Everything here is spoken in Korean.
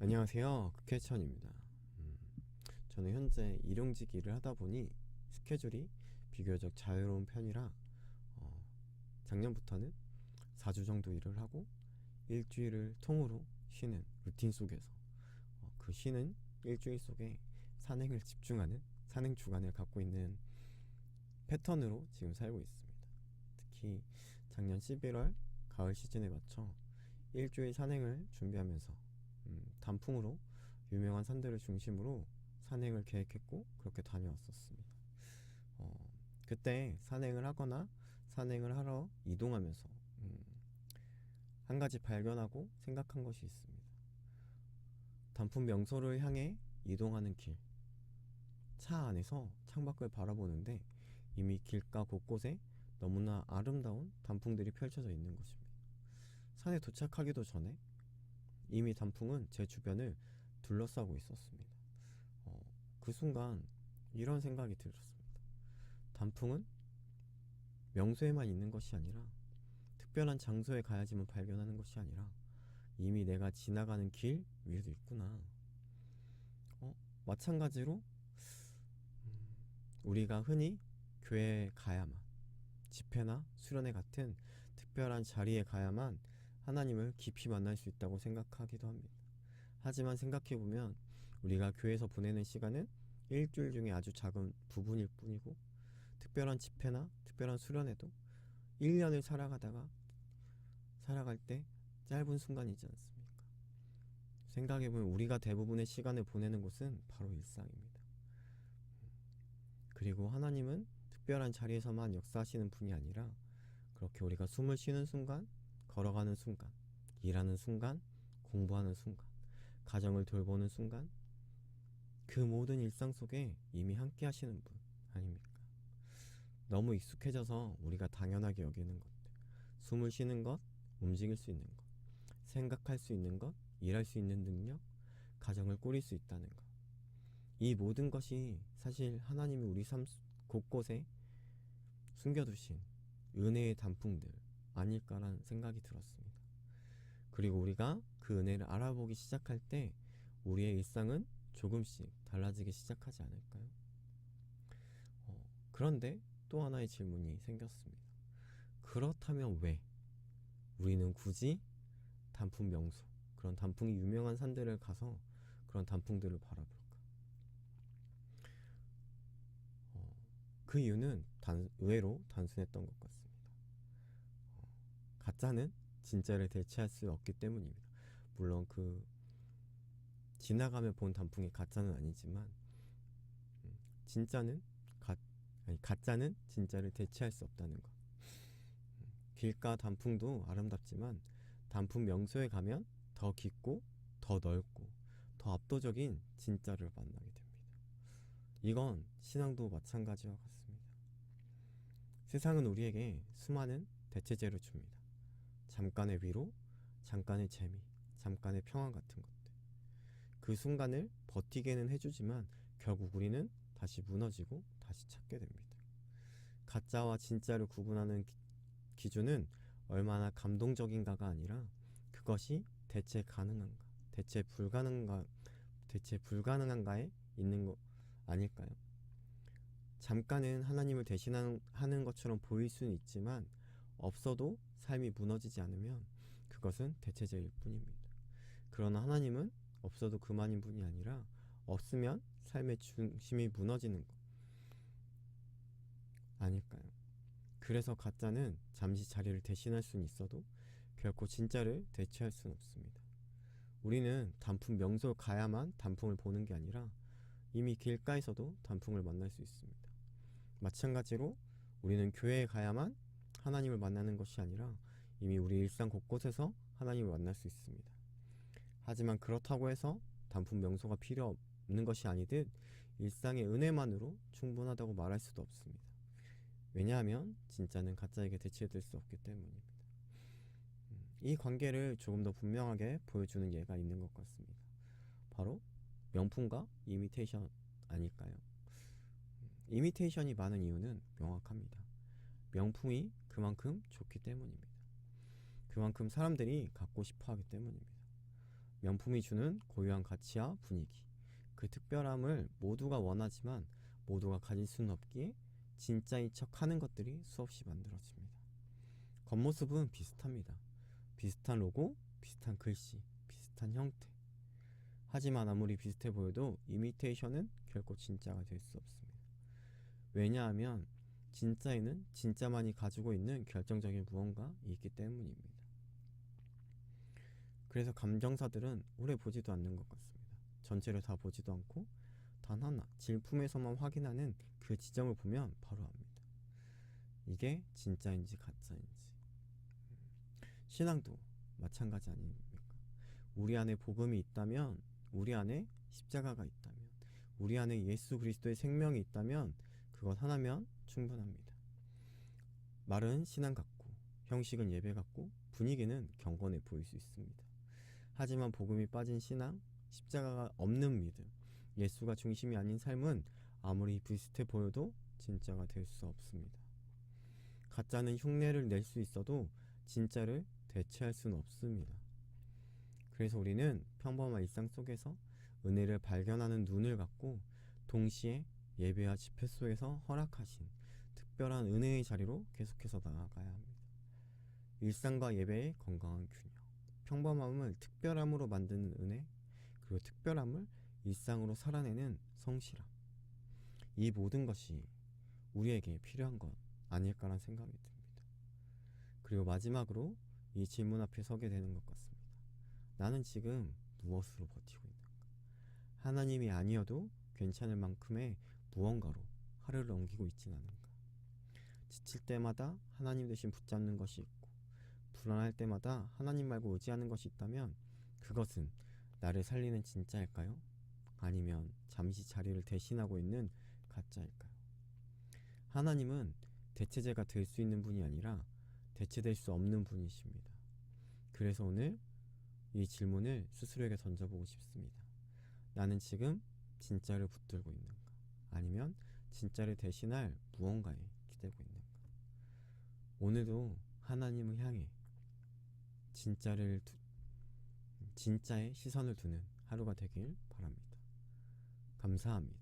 안녕하세요. 극혜천입니다. 저는 현재 일용직 일을 하다 보니 스케줄이 비교적 자유로운 편이라 작년부터는 4주 정도 일을 하고 일주일을 통으로 쉬는 루틴 속에서 그 쉬는 일주일 속에 산행을 집중하는 산행 주간을 갖고 있는 패턴으로 지금 살고 있습니다. 특히 작년 11월 가을 시즌에 맞춰 일주일 산행을 준비하면서 단풍으로 유명한 산들을 중심으로 산행을 계획했고 그렇게 다녀왔었습니다. 그때 산행을 하거나 산행을 하러 이동하면서 한 가지 발견하고 생각한 것이 있습니다. 단풍 명소를 향해 이동하는 길, 차 안에서 창밖을 바라보는데 이미 길가 곳곳에 너무나 아름다운 단풍들이 펼쳐져 있는 것입니다. 산에 도착하기도 전에 이미 단풍은 제 주변을 둘러싸고 있었습니다. 그 순간 이런 생각이 들었습니다. 단풍은 명소에만 있는 것이 아니라 특별한 장소에 가야지만 발견하는 것이 아니라 이미 내가 지나가는 길 위에도 있구나. 마찬가지로 우리가 흔히 교회에 가야만, 집회나 수련회 같은 특별한 자리에 가야만 하나님을 깊이 만날 수 있다고 생각하기도 합니다. 하지만 생각해보면 우리가 교회에서 보내는 시간은 일주일 중에 아주 작은 부분일 뿐이고, 특별한 집회나 특별한 수련회도 1년을 살아갈 때 짧은 순간이지 않습니까? 생각해보면 우리가 대부분의 시간을 보내는 곳은 바로 일상입니다. 그리고 하나님은 특별한 자리에서만 역사하시는 분이 아니라 그렇게 우리가 숨을 쉬는 순간, 걸어가는 순간, 일하는 순간, 공부하는 순간, 가정을 돌보는 순간, 그 모든 일상 속에 이미 함께 하시는 분 아닙니까? 너무 익숙해져서 우리가 당연하게 여기는 것들, 숨을 쉬는 것, 움직일 수 있는 것, 생각할 수 있는 것, 일할 수 있는 능력, 가정을 꾸릴 수 있다는 것, 이 모든 것이 사실 하나님이 우리 삶 곳곳에 숨겨두신 은혜의 단풍들 아닐까라는 생각이 들었습니다. 그리고 우리가 그 은혜를 알아보기 시작할 때 우리의 일상은 조금씩 달라지기 시작하지 않을까요? 그런데 또 하나의 질문이 생겼습니다. 그렇다면 왜 우리는 굳이 단풍 명소, 그런 단풍이 유명한 산들을 가서 그런 단풍들을 바라볼까? 그 이유는 의외로 단순했던 것 같습니다. 가짜는 진짜를 대체할 수 없기 때문입니다. 물론 지나가며 본 단풍이 가짜는 아니지만 진짜는 가짜는 진짜를 대체할 수 없다는 것. 길가 단풍도 아름답지만 단풍 명소에 가면 더 깊고 더 넓고 더 압도적인 진짜를 만나게 됩니다. 이건 신앙도 마찬가지와 같습니다. 세상은 우리에게 수많은 대체제를 줍니다. 잠깐의 위로, 잠깐의 재미, 잠깐의 평안 같은 것들. 그 순간을 버티게는 해주지만 결국 우리는 다시 무너지고 다시 찾게 됩니다. 가짜와 진짜를 구분하는 기준은 얼마나 감동적인가가 아니라 그것이 대체 가능한가, 대체 불가능한가에 있는 거 아닐까요? 잠깐은 하나님을 대신하는 것처럼 보일 수는 있지만 없어도 삶이 무너지지 않으면 그것은 대체제일 뿐입니다. 그러나 하나님은 없어도 그만인 분이 아니라 없으면 삶의 중심이 무너지는 것 아닐까요? 그래서 가짜는 잠시 자리를 대신할 수는 있어도 결코 진짜를 대체할 수는 없습니다. 우리는 단풍 명소에 가야만 단풍을 보는 게 아니라 이미 길가에서도 단풍을 만날 수 있습니다. 마찬가지로 우리는 교회에 가야만 하나님을 만나는 것이 아니라 이미 우리 일상 곳곳에서 하나님을 만날 수 있습니다. 하지만 그렇다고 해서 단풍 명소가 필요 없는 것이 아니듯 일상의 은혜만으로 충분하다고 말할 수도 없습니다. 왜냐하면 진짜는 가짜에게 대체될 수 없기 때문입니다. 이 관계를 조금 더 분명하게 보여주는 예가 있는 것 같습니다. 바로 명품과 이미테이션 아닐까요? 이미테이션이 많은 이유는 명확합니다. 명품이 그만큼 좋기 때문입니다. 그만큼 사람들이 갖고 싶어 하기 때문입니다. 명품이 주는 고유한 가치와 분위기, 그 특별함을 모두가 원하지만 모두가 가질 수는 없기에 진짜인 척 하는 것들이 수없이 만들어집니다. 겉모습은 비슷합니다. 비슷한 로고, 비슷한 글씨, 비슷한 형태. 하지만 아무리 비슷해 보여도 이미테이션은 결코 진짜가 될 수 없습니다. 왜냐하면 진짜에는 진짜만이 가지고 있는 결정적인 무언가 있기 때문입니다. 그래서 감정사들은 오래 보지도 않는 것 같습니다. 전체를 다 보지도 않고 단 하나, 질품에서만 확인하는 그 지점을 보면 바로 압니다. 이게 진짜인지 가짜인지. 신앙도 마찬가지 아닙니까? 우리 안에 복음이 있다면, 우리 안에 십자가가 있다면, 우리 안에 예수 그리스도의 생명이 있다면 그것 하나면 충분합니다. 말은 신앙 같고, 형식은 예배 같고, 분위기는 경건해 보일 수 있습니다. 하지만 복음이 빠진 신앙, 십자가가 없는 믿음, 예수가 중심이 아닌 삶은 아무리 비슷해 보여도 진짜가 될 수 없습니다. 가짜는 흉내를 낼 수 있어도 진짜를 대체할 수는 없습니다. 그래서 우리는 평범한 일상 속에서 은혜를 발견하는 눈을 갖고 동시에 예배와 집회 속에서 허락하신 특별한 은혜의 자리로 계속해서 나아가야 합니다. 일상과 예배의 건강한 균형, 평범함을 특별함으로 만드는 은혜, 그리고 특별함을 일상으로 살아내는 성실함. 이 모든 것이 우리에게 필요한 것 아닐까라는 생각이 듭니다. 그리고 마지막으로 이 질문 앞에 서게 되는 것 같습니다. 나는 지금 무엇으로 버티고 있는가? 하나님이 아니어도 괜찮을 만큼의 무언가로 하루를 넘기고 있진 않은가? 지칠 때마다 하나님 대신 붙잡는 것이 있고, 불안할 때마다 하나님 말고 의지하는 것이 있다면 그것은 나를 살리는 진짜일까요? 아니면 잠시 자리를 대신하고 있는 가짜일까요? 하나님은 대체제가 될 수 있는 분이 아니라 대체될 수 없는 분이십니다. 그래서 오늘 이 질문을 스스로에게 던져보고 싶습니다. 나는 지금 진짜를 붙들고 있는가? 아니면 진짜를 대신할 무언가에 기대고 있는가? 오늘도 하나님을 향해 진짜에 시선을 두는 하루가 되길 바랍니다. 감사합니다.